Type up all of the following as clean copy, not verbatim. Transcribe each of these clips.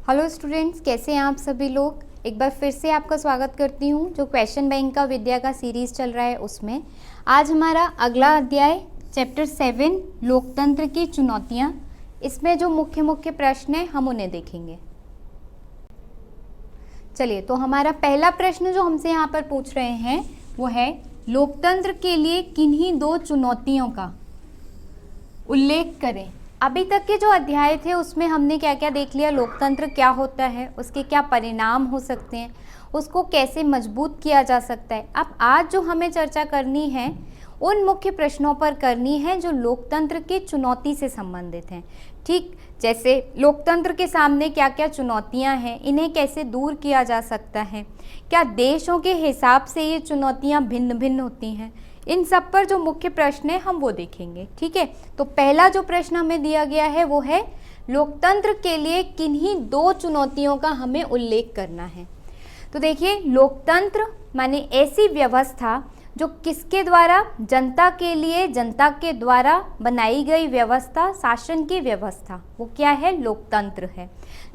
Hello students, कैसे हैं आप सभी लोग। एक बार फिर से आपका स्वागत करती हूं जो क्वेश्चन बैंक का विद्या का सीरीज़ चल रहा है उसमें। आज हमारा अगला अध्याय चैप्टर 7 लोकतंत्र की चुनौतियां। इसमें जो मुख्य मुख्य प्रश्न हैं हम उन्हें देखेंगे। चलिए, तो हमारा पहला प्रश्न जो हमसे यहाँ पर पूछ रहे हैं वो है, लोकतंत्र के लिए किन्हीं दो चुनौतियों का उल्लेख करें। अभी तक के जो अध्याय थे उसमें हमने क्या क्या देख लिया, लोकतंत्र क्या होता है, उसके क्या परिणाम हो सकते हैं, उसको कैसे मजबूत किया जा सकता है। अब आज जो हमें चर्चा करनी है उन मुख्य प्रश्नों पर करनी है जो लोकतंत्र की चुनौती से संबंधित हैं। ठीक जैसे लोकतंत्र के सामने क्या क्या चुनौतियां हैं, इन्हें कैसे दूर किया जा सकता है, क्या देशों के हिसाब से ये चुनौतियां भिन्न भिन्न होती हैं, इन सब पर जो मुख्य प्रश्न है हम वो देखेंगे। ठीक है, तो पहला जो प्रश्न हमें दिया गया है वो है, लोकतंत्र के लिए किन्हीं दो चुनौतियों का हमें उल्लेख करना है। तो देखिए, लोकतंत्र माने ऐसी व्यवस्था जो किसके द्वारा, जनता के लिए, जनता के द्वारा बनाई गई व्यवस्था, शासन की व्यवस्था, वो क्या है, लोकतंत्र है।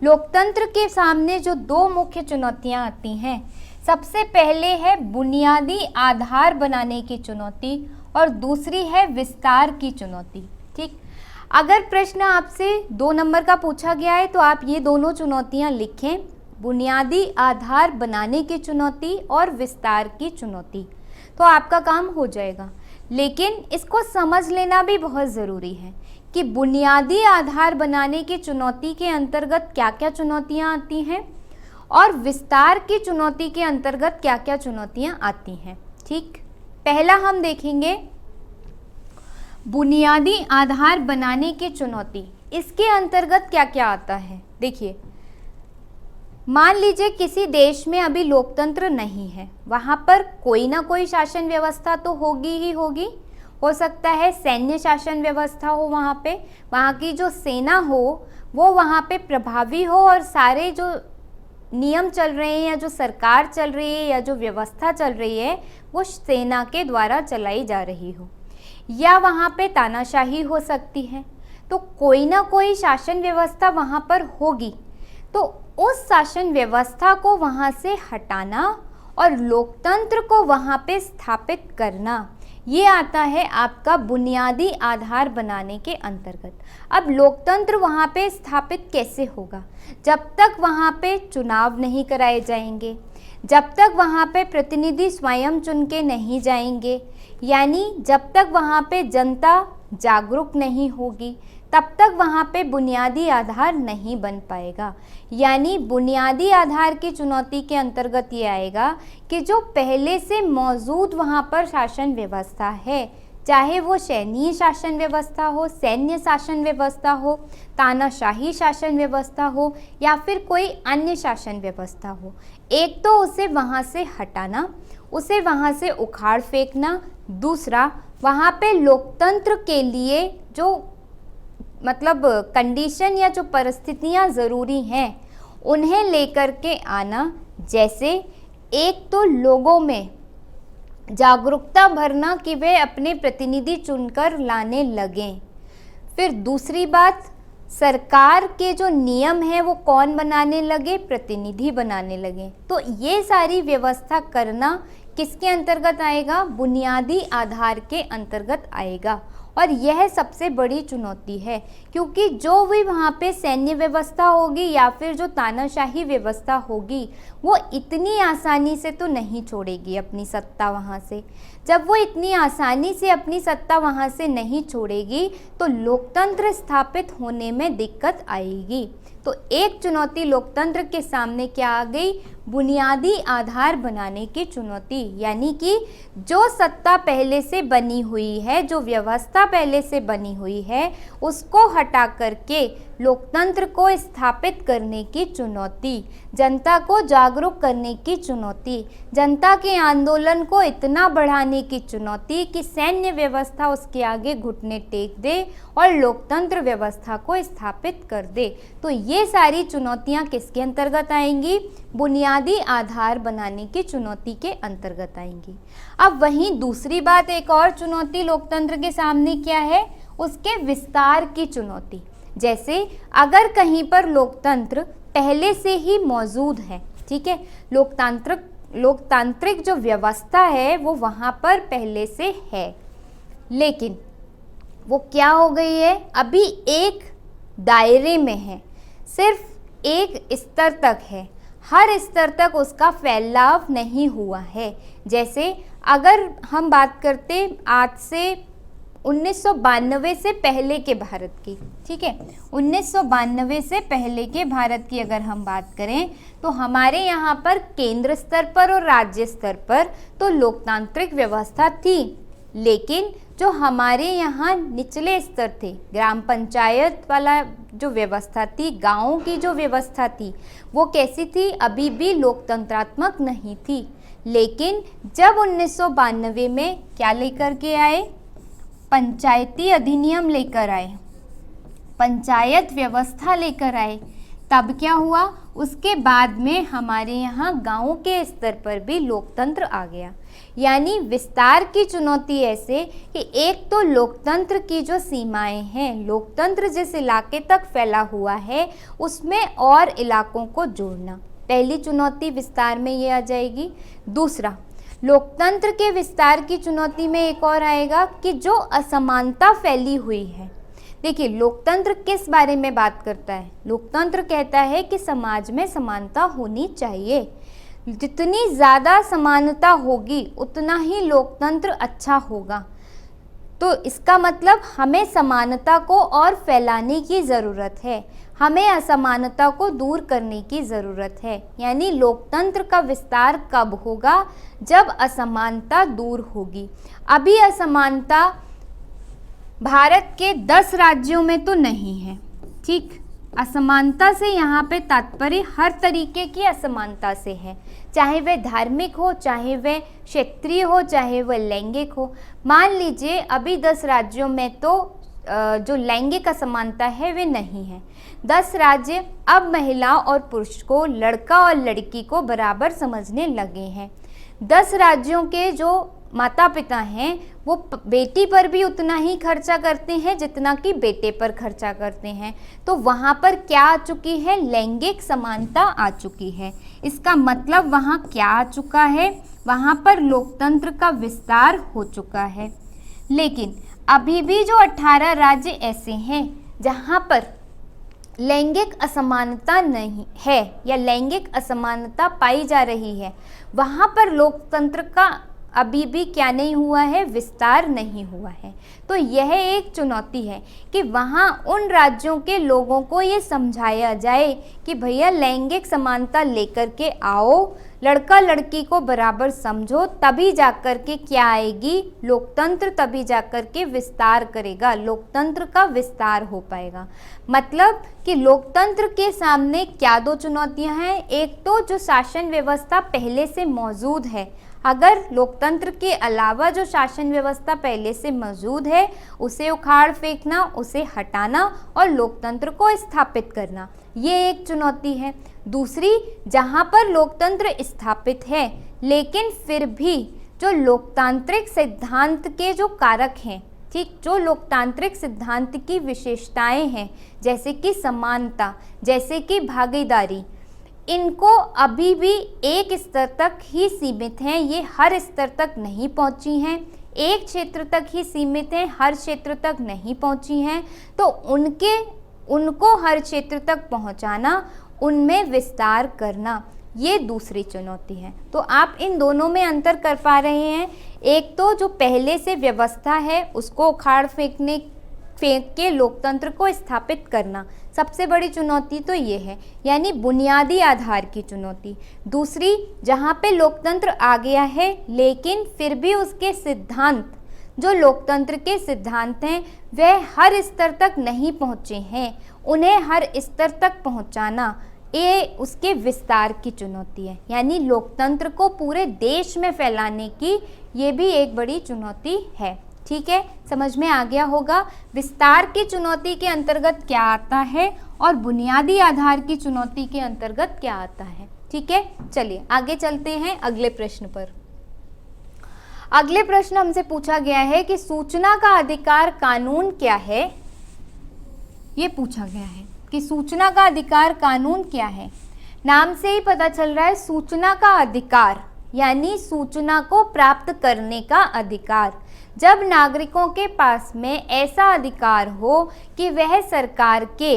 लोकतंत्र के सामने जो दो मुख्य चुनौतियां आती हैं, सबसे पहले है बुनियादी आधार बनाने की चुनौती और दूसरी है विस्तार की चुनौती। ठीक, अगर प्रश्न आपसे 2 नंबर का पूछा गया है तो आप ये दोनों चुनौतियां लिखें, बुनियादी आधार बनाने की चुनौती और विस्तार की चुनौती, तो आपका काम हो जाएगा। लेकिन इसको समझ लेना भी बहुत ज़रूरी है कि बुनियादी आधार बनाने की चुनौती के अंतर्गत क्या क्या चुनौतियां आती हैं और विस्तार की चुनौती के अंतर्गत क्या क्या चुनौतियां आती हैं। ठीक, पहला हम देखेंगे बुनियादी आधार बनाने की चुनौती। इसके अंतर्गत क्या क्या आता है, देखिए, मान लीजिए किसी देश में अभी लोकतंत्र नहीं है, वहाँ पर कोई ना कोई शासन व्यवस्था तो होगी ही होगी। हो सकता है सैन्य शासन व्यवस्था हो, वहाँ की जो सेना हो वो वहाँ पे प्रभावी हो और सारे जो नियम चल रहे हैं या जो सरकार चल रही है या जो व्यवस्था चल रही है वो सेना के द्वारा चलाई जा रही हो, या वहाँ पे तानाशाही हो सकती है। तो कोई ना कोई शासन व्यवस्था वहाँ पर होगी, तो उस शासन व्यवस्था को वहाँ से हटाना और लोकतंत्र को वहाँ पे स्थापित करना, ये आता है आपका बुनियादी आधार बनाने के अंतर्गत। अब लोकतंत्र वहाँ पे स्थापित कैसे होगा, जब तक वहाँ पे चुनाव नहीं कराए जाएंगे, जब तक वहाँ पे प्रतिनिधि स्वयं चुन के नहीं जाएंगे, यानी जब तक वहाँ पे जनता जागरूक नहीं होगी, तब तक वहाँ पे बुनियादी आधार नहीं बन पाएगा। यानी बुनियादी आधार की चुनौती के अंतर्गत ये आएगा कि जो पहले से मौजूद वहाँ पर शासन व्यवस्था है, चाहे वो सैन्य शासन व्यवस्था हो, सैन्य शासन व्यवस्था हो, तानाशाही शासन व्यवस्था हो या फिर कोई अन्य शासन व्यवस्था हो, एक तो उसे वहाँ से हटाना, उसे वहाँ से उखाड़ फेंकना, दूसरा वहाँ पे लोकतंत्र के लिए जो मतलब कंडीशन या जो परिस्थितियां ज़रूरी हैं उन्हें लेकर के आना। जैसे एक तो लोगों में जागरूकता भरना कि वे अपने प्रतिनिधि चुनकर लाने लगें, फिर दूसरी बात, सरकार के जो नियम हैं वो कौन बनाने लगे, प्रतिनिधि बनाने लगे। तो ये सारी व्यवस्था करना किसके अंतर्गत आएगा, बुनियादी आधार के अंतर्गत आएगा। और यह सबसे बड़ी चुनौती है, क्योंकि जो भी वहाँ पे सैन्य व्यवस्था होगी या फिर जो तानाशाही व्यवस्था होगी वो इतनी आसानी से तो नहीं छोड़ेगी अपनी सत्ता वहाँ से। जब वो इतनी आसानी से अपनी सत्ता वहाँ से नहीं छोड़ेगी तो लोकतंत्र स्थापित होने में दिक्कत आएगी। तो एक चुनौती लोकतंत्र के सामने क्या आ गई, बुनियादी आधार बनाने की चुनौती, यानी कि जो सत्ता पहले से बनी हुई है, जो व्यवस्था पहले से बनी हुई है, उसको हटा करके लोकतंत्र को स्थापित करने की चुनौती, जनता को जागरूक करने की चुनौती, जनता के आंदोलन को इतना बढ़ाने की चुनौती कि सैन्य व्यवस्था उसके आगे घुटने टेक दे और लोकतंत्र व्यवस्था को स्थापित कर दे। तो ये सारी चुनौतियाँ किसके अंतर्गत आएंगी, बुनियादी आधार बनाने की चुनौती के अंतर्गत आएंगी। अब वहीं दूसरी बात, एक और चुनौती लोकतंत्र के सामने क्या है, उसके विस्तार की चुनौती। जैसे अगर कहीं पर लोकतंत्र पहले से ही मौजूद है। ठीक है, लोकतांत्रिक जो व्यवस्था है वो वहाँ पर पहले से है, लेकिन वो क्या हो गई है, अभी एक दायरे में है, सिर्फ एक स्तर तक है, हर स्तर तक उसका फैलाव नहीं हुआ है। जैसे अगर हम बात करते आज से 1992 से पहले के भारत की, ठीक है, 1992 से पहले के भारत की अगर हम बात करें तो हमारे यहाँ पर केंद्र स्तर पर और राज्य स्तर पर तो लोकतांत्रिक व्यवस्था थी, लेकिन जो हमारे यहाँ निचले स्तर थे, ग्राम पंचायत वाला जो व्यवस्था थी, गाँवों की जो व्यवस्था थी, वो कैसी थी, अभी भी लोकतंत्रात्मक नहीं थी। लेकिन जब 1992 में क्या लेकर के आए, पंचायती अधिनियम लेकर आए, पंचायत व्यवस्था लेकर आए, तब क्या हुआ, उसके बाद में हमारे यहाँ गाँव के स्तर पर भी लोकतंत्र आ गया। यानी विस्तार की चुनौती ऐसे कि एक तो लोकतंत्र की जो सीमाएं हैं, लोकतंत्र जिस इलाके तक फैला हुआ है उसमें और इलाकों को जोड़ना, पहली चुनौती विस्तार में ये आ जाएगी। दूसरा, लोकतंत्र के विस्तार की चुनौती में एक और आएगा कि जो असमानता फैली हुई है। देखिए, लोकतंत्र किस बारे में बात करता है, लोकतंत्र कहता है कि समाज में समानता होनी चाहिए, जितनी ज़्यादा समानता होगी उतना ही लोकतंत्र अच्छा होगा। तो इसका मतलब हमें समानता को और फैलाने की ज़रूरत है, हमें असमानता को दूर करने की ज़रूरत है। यानी लोकतंत्र का विस्तार कब होगा, जब असमानता दूर होगी। अभी असमानता भारत के 10 राज्यों में तो नहीं है। ठीक, असमानता से यहाँ पे तात्पर्य हर तरीके की असमानता से है, चाहे वह धार्मिक हो, चाहे वह क्षेत्रीय हो, चाहे वह लैंगिक हो। मान लीजिए अभी 10 राज्यों में तो जो लैंगिक असमानता है वे नहीं है। 10 राज्य अब महिला और पुरुष को, लड़का और लड़की को बराबर समझने लगे हैं। 10 राज्यों के जो माता पिता हैं वो बेटी पर भी उतना ही खर्चा करते हैं जितना कि बेटे पर खर्चा करते हैं। तो वहाँ पर क्या आ चुकी है, लैंगिक समानता आ चुकी है। इसका मतलब वहाँ क्या आ चुका है, वहाँ पर लोकतंत्र का विस्तार हो चुका है। लेकिन अभी भी जो 18 राज्य ऐसे हैं जहाँ पर लैंगिक असमानता नहीं है या लैंगिक असमानता पाई जा रही है, वहाँ पर लोकतंत्र का अभी भी क्या नहीं हुआ है, विस्तार नहीं हुआ है। तो यह एक चुनौती है कि वहाँ उन राज्यों के लोगों को ये समझाया जाए कि भैया लैंगिक समानता लेकर के आओ, लड़का लड़की को बराबर समझो, तभी जाकर के क्या आएगी, लोकतंत्र तभी जाकर के विस्तार करेगा, लोकतंत्र का विस्तार हो पाएगा। मतलब कि लोकतंत्र के सामने क्या 2 चुनौतियां हैं। एक तो जो शासन व्यवस्था पहले से मौजूद है, अगर लोकतंत्र के अलावा जो शासन व्यवस्था पहले से मौजूद है उसे उखाड़ फेंकना, उसे हटाना और लोकतंत्र को स्थापित करना, ये एक चुनौती है। दूसरी, जहाँ पर लोकतंत्र स्थापित है लेकिन फिर भी जो लोकतांत्रिक सिद्धांत के जो कारक हैं, ठीक, जो लोकतांत्रिक सिद्धांत की विशेषताएं हैं, जैसे कि समानता, जैसे कि भागीदारी, इनको अभी भी एक स्तर तक ही सीमित हैं, ये हर स्तर तक नहीं पहुंची हैं, एक क्षेत्र तक ही सीमित हैं, हर क्षेत्र तक नहीं पहुंची हैं। तो उनको हर क्षेत्र तक पहुंचाना, उनमें विस्तार करना, ये दूसरी चुनौती है। तो आप इन दोनों में अंतर कर पा रहे हैं। एक तो जो पहले से व्यवस्था है उसको उखाड़ फेंक के लोकतंत्र को स्थापित करना, सबसे बड़ी चुनौती तो ये है, यानी बुनियादी आधार की चुनौती। दूसरी, जहाँ पे लोकतंत्र आ गया है लेकिन फिर भी उसके सिद्धांत, जो लोकतंत्र के सिद्धांत हैं वह हर स्तर तक नहीं पहुँचे हैं, उन्हें हर स्तर तक पहुँचाना, ये उसके विस्तार की चुनौती है। यानी लोकतंत्र को पूरे देश में फैलाने की ये भी एक बड़ी चुनौती है। ठीक है, समझ में आ गया होगा विस्तार की चुनौती के अंतर्गत क्या आता है और बुनियादी आधार की चुनौती के अंतर्गत क्या आता है। ठीक है, चलिए आगे चलते हैं अगले प्रश्न पर। अगले प्रश्न हमसे पूछा गया है कि सूचना का अधिकार कानून क्या है, ये पूछा गया है। कि सूचना का अधिकार कानून क्या है। नाम से ही पता चल रहा है, सूचना का अधिकार यानी सूचना को प्राप्त करने का अधिकार। जब नागरिकों के पास में ऐसा अधिकार हो कि वह सरकार के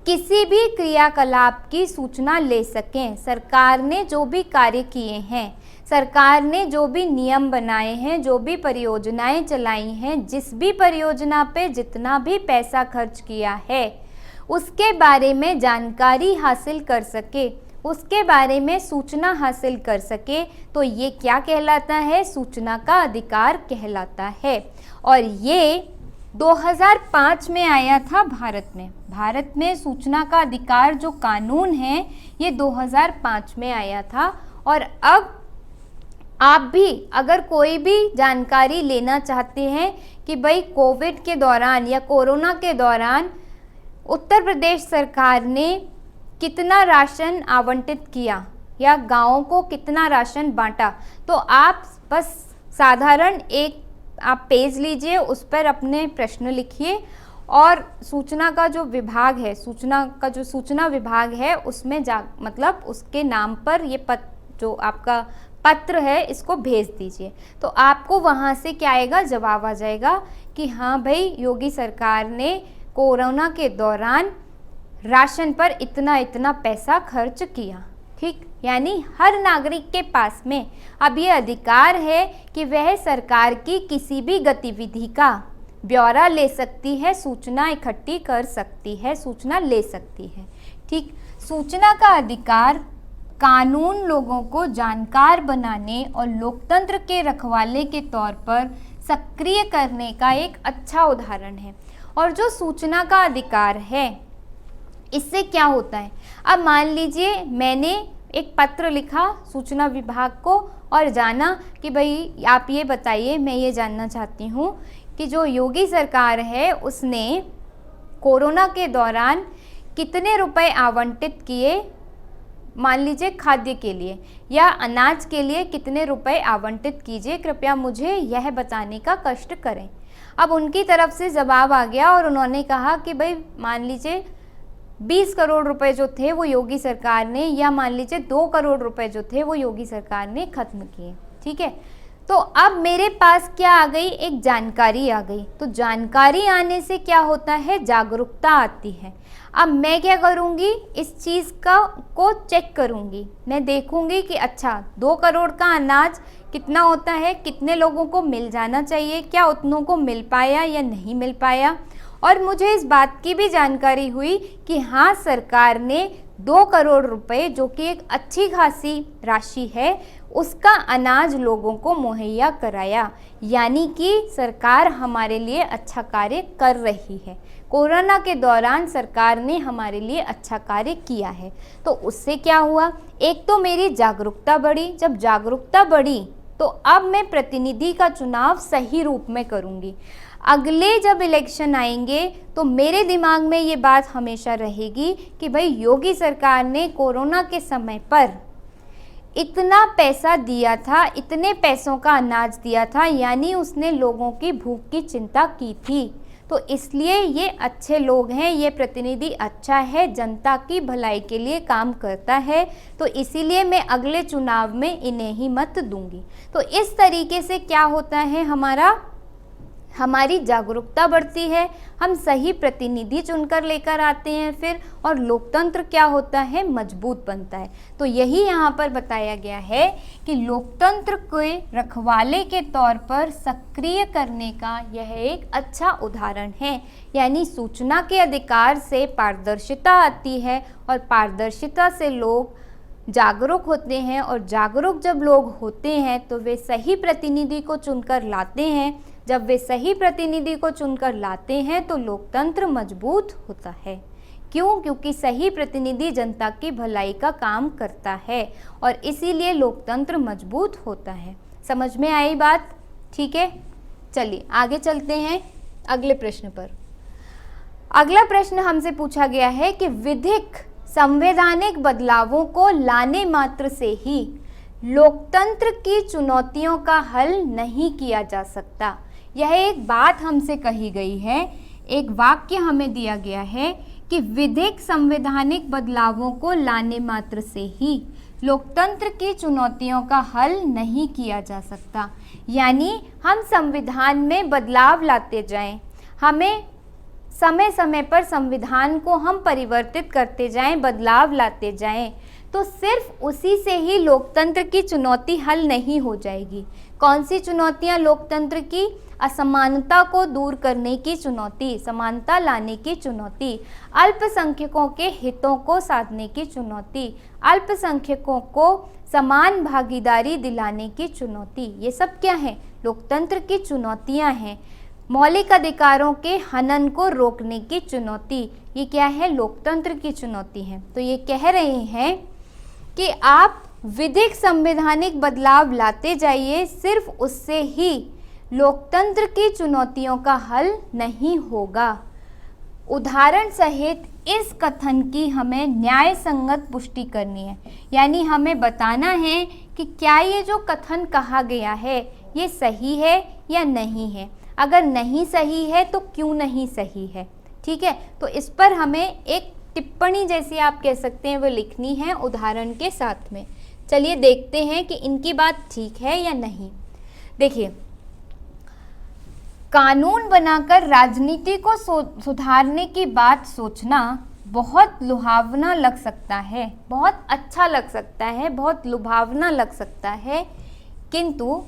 किसी भी क्रियाकलाप की सूचना ले सकें, सरकार ने जो भी कार्य किए हैं, सरकार ने जो भी नियम बनाए हैं, जो भी परियोजनाएं चलाई हैं, जिस भी परियोजना पे जितना भी पैसा खर्च किया है, उसके बारे में जानकारी हासिल कर सके, उसके बारे में सूचना हासिल कर सके, तो ये क्या कहलाता है? सूचना का अधिकार कहलाता है। और ये 2005 में आया था भारत में। भारत में सूचना का अधिकार जो कानून है ये 2005 में आया था। और अब आप भी अगर कोई भी जानकारी लेना चाहते हैं कि भाई कोविड के दौरान या कोरोना के दौरान उत्तर प्रदेश सरकार ने कितना राशन आवंटित किया या गाँवों को कितना राशन बांटा, तो आप बस साधारण एक आप पेज लीजिए, उस पर अपने प्रश्न लिखिए और सूचना का जो विभाग है, सूचना विभाग है उसमें मतलब उसके नाम पर ये जो आपका पत्र है इसको भेज दीजिए। तो आपको वहाँ से क्या आएगा? जवाब आ जाएगा कि हाँ भाई योगी सरकार ने कोरोना के दौरान राशन पर इतना इतना पैसा खर्च किया। ठीक, यानी हर नागरिक के पास में अब ये अधिकार है कि वह सरकार की किसी भी गतिविधि का ब्यौरा ले सकती है, सूचना इकट्ठी कर सकती है, सूचना ले सकती है। ठीक, सूचना का अधिकार कानून लोगों को जानकार बनाने और लोकतंत्र के रखवाले के तौर पर सक्रिय करने का एक अच्छा उदाहरण है। और जो सूचना का अधिकार है इससे क्या होता है? अब मान लीजिए मैंने एक पत्र लिखा सूचना विभाग को और जाना कि भाई आप ये बताइए, मैं ये जानना चाहती हूँ कि जो योगी सरकार है उसने कोरोना के दौरान कितने रुपए आवंटित किए, मान लीजिए खाद्य के लिए या अनाज के लिए कितने रुपए आवंटित कीजिए, कृपया मुझे यह बताने का कष्ट करें। अब उनकी तरफ से जवाब आ गया और उन्होंने कहा कि भाई मान लीजिए 20 करोड़ रुपए जो थे वो योगी सरकार ने, या मान लीजिए 2 करोड़ रुपए जो थे वो योगी सरकार ने खत्म किए। ठीक है, तो अब मेरे पास क्या आ गई? एक जानकारी आ गई। तो जानकारी आने से क्या होता है? जागरूकता आती है। अब मैं क्या करूँगी? इस चीज़ को चेक करूँगी, मैं देखूँगी कि अच्छा 2 करोड़ का अनाज कितना होता है, कितने लोगों को मिल जाना चाहिए, क्या उतनों को मिल पाया या नहीं मिल पाया। और मुझे इस बात की भी जानकारी हुई कि हाँ सरकार ने 2 करोड़ रुपए, जो कि एक अच्छी खासी राशि है, उसका अनाज लोगों को मुहैया कराया। यानी कि सरकार हमारे लिए अच्छा कार्य कर रही है। कोरोना के दौरान सरकार ने हमारे लिए अच्छा कार्य किया है। तो उससे क्या हुआ? एक तो मेरी जागरूकता बढ़ी। जब जागरूकता बढ़ी तो अब मैं प्रतिनिधि का चुनाव सही रूप में करूँगी। अगले जब इलेक्शन आएंगे तो मेरे दिमाग में ये बात हमेशा रहेगी कि भाई योगी सरकार ने कोरोना के समय पर इतना पैसा दिया था, इतने पैसों का अनाज दिया था, यानी उसने लोगों की भूख की चिंता की थी। तो इसलिए ये अच्छे लोग हैं, ये प्रतिनिधि अच्छा है, जनता की भलाई के लिए काम करता है, तो इसीलिए मैं अगले चुनाव में इन्हें ही मत दूंगी। तो इस तरीके से क्या होता है, हमारी जागरूकता बढ़ती है, हम सही प्रतिनिधि चुनकर लेकर आते हैं फिर, और लोकतंत्र क्या होता है? मजबूत बनता है। तो यही यहाँ पर बताया गया है कि लोकतंत्र के रखवाले के तौर पर सक्रिय करने का यह एक अच्छा उदाहरण है। यानी सूचना के अधिकार से पारदर्शिता आती है और पारदर्शिता से लोग जागरूक होते हैं, और जागरूक जब लोग होते हैं तो वे सही प्रतिनिधि को चुनकर लाते हैं। जब वे सही प्रतिनिधि को चुनकर लाते हैं तो लोकतंत्र मजबूत होता है। क्यों? क्योंकि सही प्रतिनिधि जनता की भलाई का काम करता है और इसीलिए लोकतंत्र मजबूत होता है। समझ में आई बात? ठीक है, चलिए आगे चलते हैं अगले प्रश्न पर। अगला प्रश्न हमसे पूछा गया है कि विधिक संवैधानिक बदलावों को लाने मात्र से ही लोकतंत्र की चुनौतियों का हल नहीं किया जा सकता। यह एक बात हमसे कही गई है, एक वाक्य हमें दिया गया है कि विधिक संवैधानिक बदलावों को लाने मात्र से ही लोकतंत्र की चुनौतियों का हल नहीं किया जा सकता। यानी हम संविधान में बदलाव लाते जाएं, हमें समय समय पर संविधान को हम परिवर्तित करते जाएं, बदलाव लाते जाएं, तो सिर्फ उसी से ही लोकतंत्र की चुनौती हल नहीं हो जाएगी। कौन सी चुनौतियां लोकतंत्र की? असमानता को दूर करने की चुनौती, समानता लाने की चुनौती, अल्पसंख्यकों के हितों को साधने की चुनौती, अल्पसंख्यकों को समान भागीदारी दिलाने की चुनौती। ये सब क्या है? लोकतंत्र की चुनौतियां हैं। मौलिक अधिकारों के हनन को रोकने की चुनौती, ये क्या है? लोकतंत्र की चुनौती है। तो ये कह रहे हैं कि आप विधिक संवैधानिक बदलाव लाते जाइए, सिर्फ उससे ही लोकतंत्र की चुनौतियों का हल नहीं होगा। उदाहरण सहित इस कथन की हमें न्याय संगत पुष्टि करनी है, यानी हमें बताना है कि क्या ये जो कथन कहा गया है ये सही है या नहीं है। अगर नहीं सही है तो क्यों नहीं सही है, ठीक है। तो इस पर हमें एक टिप्पणी जैसी आप कह सकते हैं वो लिखनी है उदाहरण के साथ में। चलिए देखते हैं कि इनकी बात ठीक है या नहीं। देखिए, कानून बनाकर राजनीति को सुधारने की बात सोचना बहुत लुभावना लग सकता है, बहुत अच्छा लग सकता है, बहुत लुभावना लग सकता है, किंतु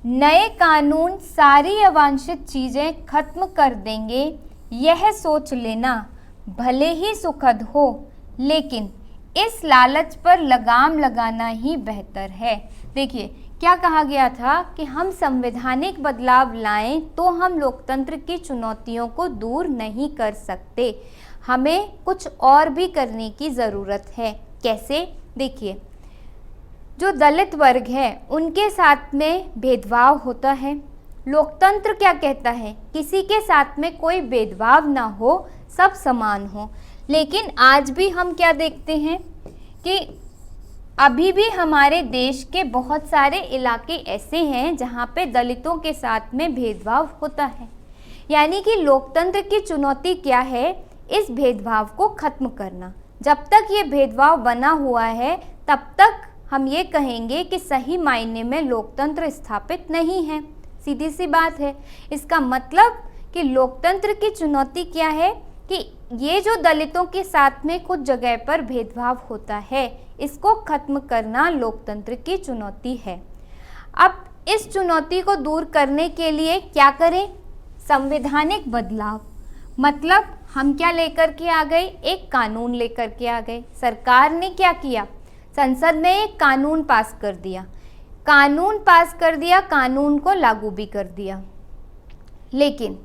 नए कानून सारी अवांछित चीज़ें खत्म कर देंगे, यह सोच लेना भले ही सुखद हो, लेकिन इस लालच पर लगाम लगाना ही बेहतर है। देखिए, क्या कहा गया था कि हम संवैधानिक बदलाव लाएं तो हम लोकतंत्र की चुनौतियों को दूर नहीं कर सकते, हमें कुछ और भी करने की ज़रूरत है। कैसे? देखिए, जो दलित वर्ग है उनके साथ में भेदभाव होता है। लोकतंत्र क्या कहता है? किसी के साथ में कोई भेदभाव ना हो, सब समान हो। लेकिन आज भी हम क्या देखते हैं कि अभी भी हमारे देश के बहुत सारे इलाके ऐसे हैं जहाँ पे दलितों के साथ में भेदभाव होता है। यानी कि लोकतंत्र की चुनौती क्या है? इस भेदभाव को खत्म करना। जब तक ये भेदभाव बना हुआ है तब तक हम ये कहेंगे कि सही मायने में लोकतंत्र स्थापित नहीं है। सीधी सी बात है। इसका मतलब कि लोकतंत्र की चुनौती क्या है कि ये जो दलितों के साथ में कुछ जगह पर भेदभाव होता है, इसको खत्म करना लोकतंत्र की चुनौती है। अब इस चुनौती को दूर करने के लिए क्या करें? संवैधानिक बदलाव। मतलब हम क्या लेकर के आ गए? एक कानून लेकर के आ गए। सरकार ने क्या किया? संसद में एक कानून पास कर दिया, कानून पास कर दिया, कानून को लागू भी कर दिया। लेकिन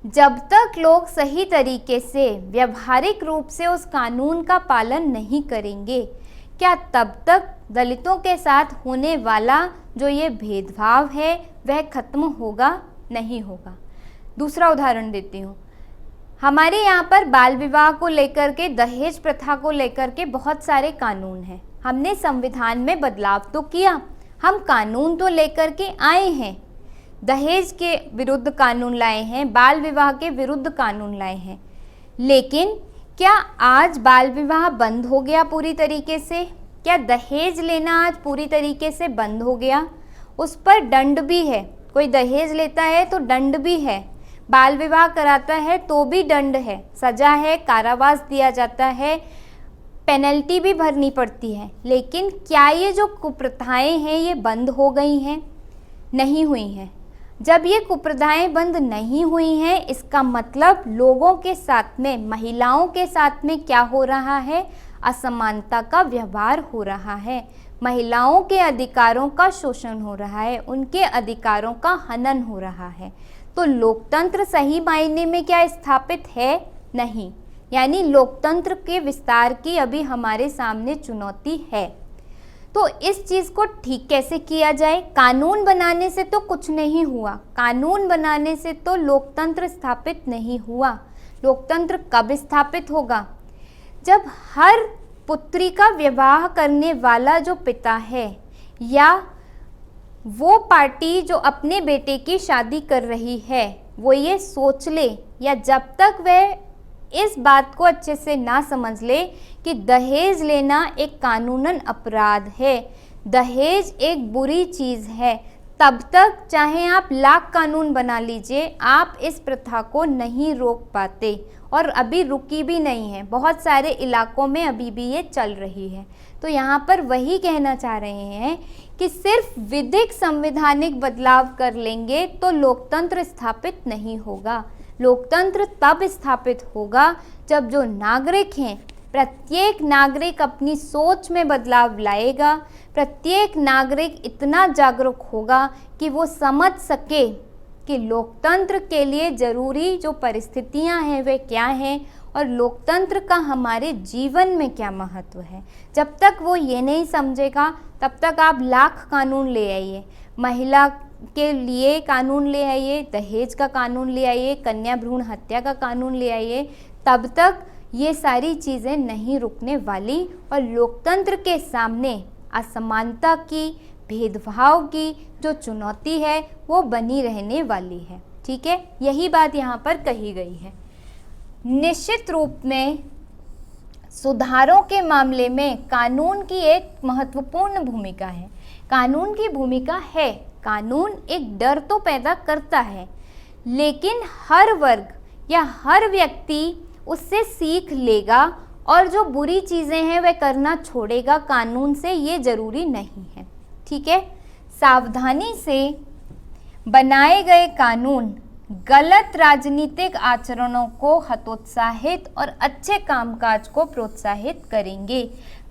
जब तक लोग सही तरीके से व्यवहारिक रूप से उस कानून का पालन नहीं करेंगे, क्या तब तक दलितों के साथ होने वाला जो ये भेदभाव है वह खत्म होगा? नहीं होगा। दूसरा उदाहरण देती हूँ। हमारे यहाँ पर बाल विवाह को लेकर के, दहेज प्रथा को लेकर के बहुत सारे कानून हैं। हमने संविधान में बदलाव तो किया, हम कानून तो लेकर के आए हैं, दहेज के विरुद्ध कानून लाए हैं, बाल विवाह के विरुद्ध कानून लाए हैं। लेकिन क्या आज बाल विवाह बंद हो गया पूरी तरीके से? क्या दहेज लेना आज पूरी तरीके से बंद हो गया? उस पर दंड भी है। कोई दहेज लेता है तो दंड भी है, बाल विवाह कराता है तो भी दंड है, सजा है, कारावास दिया जाता है, पेनल्टी भी भरनी पड़ती है। लेकिन क्या ये जो कुप्रथाएं हैं ये बंद हो गई हैं? नहीं हुई हैं। जब ये कुप्रथाएं बंद नहीं हुई हैं, इसका मतलब लोगों के साथ में, महिलाओं के साथ में क्या हो रहा है? असमानता का व्यवहार हो रहा है, महिलाओं के अधिकारों का शोषण हो रहा है, उनके अधिकारों का हनन हो रहा है। तो लोकतंत्र सही मायने में क्या स्थापित है? नहीं। यानी लोकतंत्र के विस्तार की अभी हमारे सामने चुनौती है। तो इस चीज़ को ठीक कैसे किया जाए? कानून बनाने से तो कुछ नहीं हुआ, कानून बनाने से तो लोकतंत्र स्थापित नहीं हुआ। लोकतंत्र कब स्थापित होगा? जब हर पुत्री का विवाह करने वाला जो पिता है या वो पार्टी जो अपने बेटे की शादी कर रही है वो ये सोच ले, या जब तक वह इस बात को अच्छे से ना समझ ले कि दहेज लेना एक कानूनन अपराध है, दहेज एक बुरी चीज़ है, तब तक चाहे आप लाख कानून बना लीजिए, आप इस प्रथा को नहीं रोक पाते, और अभी रुकी भी नहीं है। बहुत सारे इलाकों में अभी भी ये चल रही है। तो यहाँ पर वही कहना चाह रहे हैं कि सिर्फ विधिक संवैधानिक बदलाव कर लेंगे तो लोकतंत्र स्थापित नहीं होगा। लोकतंत्र तब स्थापित होगा जब जो नागरिक हैं, प्रत्येक नागरिक अपनी सोच में बदलाव लाएगा, प्रत्येक नागरिक इतना जागरूक होगा कि वो समझ सके कि लोकतंत्र के लिए ज़रूरी जो परिस्थितियां हैं वे क्या हैं और लोकतंत्र का हमारे जीवन में क्या महत्व है। जब तक वो ये नहीं समझेगा तब तक आप लाख कानून ले आइए, महिला के लिए कानून ले आइए, दहेज का कानून ले आइए, कन्या भ्रूण हत्या का कानून ले आइए, तब तक ये सारी चीज़ें नहीं रुकने वाली और लोकतंत्र के सामने असमानता की, भेदभाव की जो चुनौती है वो बनी रहने वाली है। ठीक है, यही बात यहाँ पर कही गई है। निश्चित रूप में सुधारों के मामले में कानून की एक महत्वपूर्ण भूमिका है। कानून की भूमिका है, कानून एक डर तो पैदा करता है, लेकिन हर वर्ग या हर व्यक्ति उससे सीख लेगा और जो बुरी चीज़ें हैं वह करना छोड़ेगा कानून से, ये ज़रूरी नहीं है। ठीक है, सावधानी से बनाए गए कानून गलत राजनीतिक आचरणों को हतोत्साहित और अच्छे कामकाज को प्रोत्साहित करेंगे।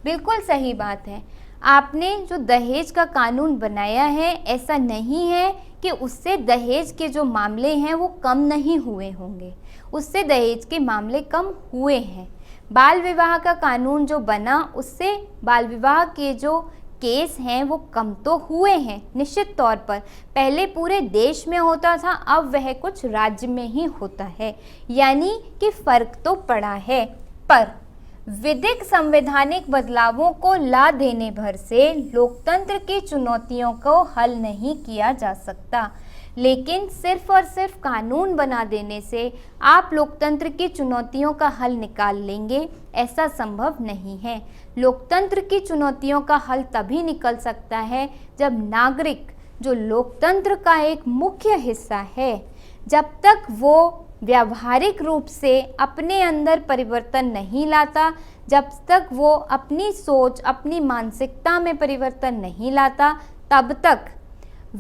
बिल्कुल सही बात है। आपने जो दहेज का कानून बनाया है, ऐसा नहीं है कि उससे दहेज के जो मामले हैं वो कम नहीं हुए होंगे, उससे दहेज के मामले कम हुए हैं। बाल विवाह का कानून जो बना उससे बाल विवाह के जो केस हैं वो कम तो हुए हैं निश्चित तौर पर। पहले पूरे देश में होता था, अब वह कुछ राज्य में ही होता है, यानी कि फ़र्क तो पड़ा है। पर विधिक संवैधानिक बदलावों को ला देने भर से लोकतंत्र की चुनौतियों को हल नहीं किया जा सकता, लेकिन सिर्फ और सिर्फ कानून बना देने से आप लोकतंत्र की चुनौतियों का हल निकाल लेंगे, ऐसा संभव नहीं है। लोकतंत्र की चुनौतियों का हल तभी निकल सकता है जब नागरिक, जो लोकतंत्र का एक मुख्य हिस्सा है, जब तक वो व्यावहारिक रूप से अपने अंदर परिवर्तन नहीं लाता, जब तक वो अपनी सोच, अपनी मानसिकता में परिवर्तन नहीं लाता, तब तक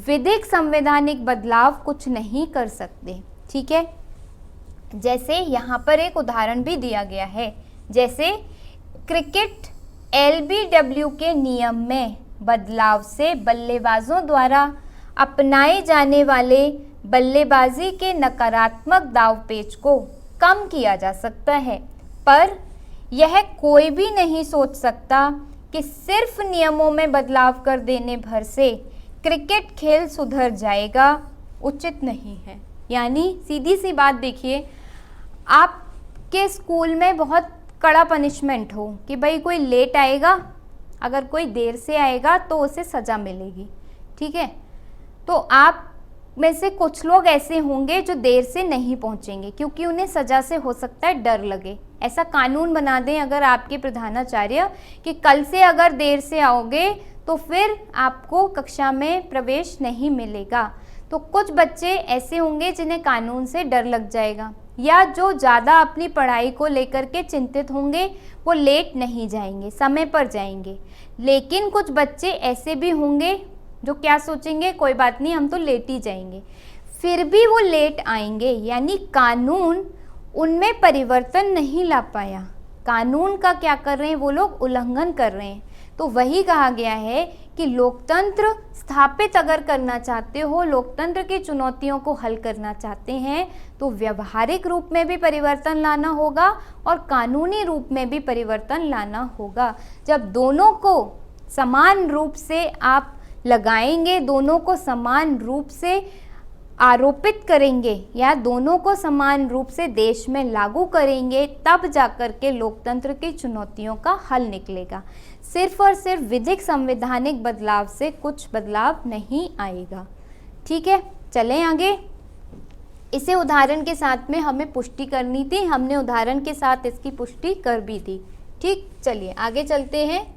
विधिक संवैधानिक बदलाव कुछ नहीं कर सकते। ठीक है, जैसे यहाँ पर एक उदाहरण भी दिया गया है, जैसे क्रिकेट LBW के नियम में बदलाव से बल्लेबाजों द्वारा अपनाए जाने वाले बल्लेबाजी के नकारात्मक दावपेच को कम किया जा सकता है, पर यह कोई भी नहीं सोच सकता कि सिर्फ नियमों में बदलाव कर देने भर से क्रिकेट खेल सुधर जाएगा, उचित नहीं है। यानी सीधी सी बात देखिए, आपके स्कूल में बहुत कड़ा पनिशमेंट हो कि भाई कोई लेट आएगा, अगर कोई देर से आएगा तो उसे सज़ा मिलेगी। ठीक है, तो आप में से कुछ लोग ऐसे होंगे जो देर से नहीं पहुंचेंगे क्योंकि उन्हें सज़ा से हो सकता है डर लगे। ऐसा कानून बना दें अगर आपके प्रधानाचार्य कि कल से अगर देर से आओगे तो फिर आपको कक्षा में प्रवेश नहीं मिलेगा। तो कुछ बच्चे ऐसे होंगे जिन्हें कानून से डर लग जाएगा, या जो ज़्यादा अपनी पढ़ाई को लेकर के चिंतित होंगे वो लेट नहीं जाएंगे, समय पर जाएंगे। लेकिन कुछ बच्चे ऐसे भी होंगे जो क्या सोचेंगे, कोई बात नहीं हम तो लेट ही जाएंगे, फिर भी वो लेट आएंगे। यानी कानून उनमें परिवर्तन नहीं ला पाया, कानून का क्या कर रहे हैं वो लोग, उल्लंघन कर रहे हैं। तो वही कहा गया है कि लोकतंत्र स्थापित अगर करना चाहते हो, लोकतंत्र की चुनौतियों को हल करना चाहते हैं, तो व्यवहारिक रूप में भी परिवर्तन लाना होगा और कानूनी रूप में भी परिवर्तन लाना होगा। जब दोनों को समान रूप से आप लगाएंगे, दोनों को समान रूप से आरोपित करेंगे या दोनों को समान रूप से देश में लागू करेंगे, तब जाकर के लोकतंत्र की चुनौतियों का हल निकलेगा। सिर्फ और सिर्फ विधिक संवैधानिक बदलाव से कुछ बदलाव नहीं आएगा। ठीक है, चलें आगे। इसे उदाहरण के साथ में हमें पुष्टि करनी थी, हमने उदाहरण के साथ इसकी पुष्टि कर भी दी। ठीक, चलिए आगे चलते हैं।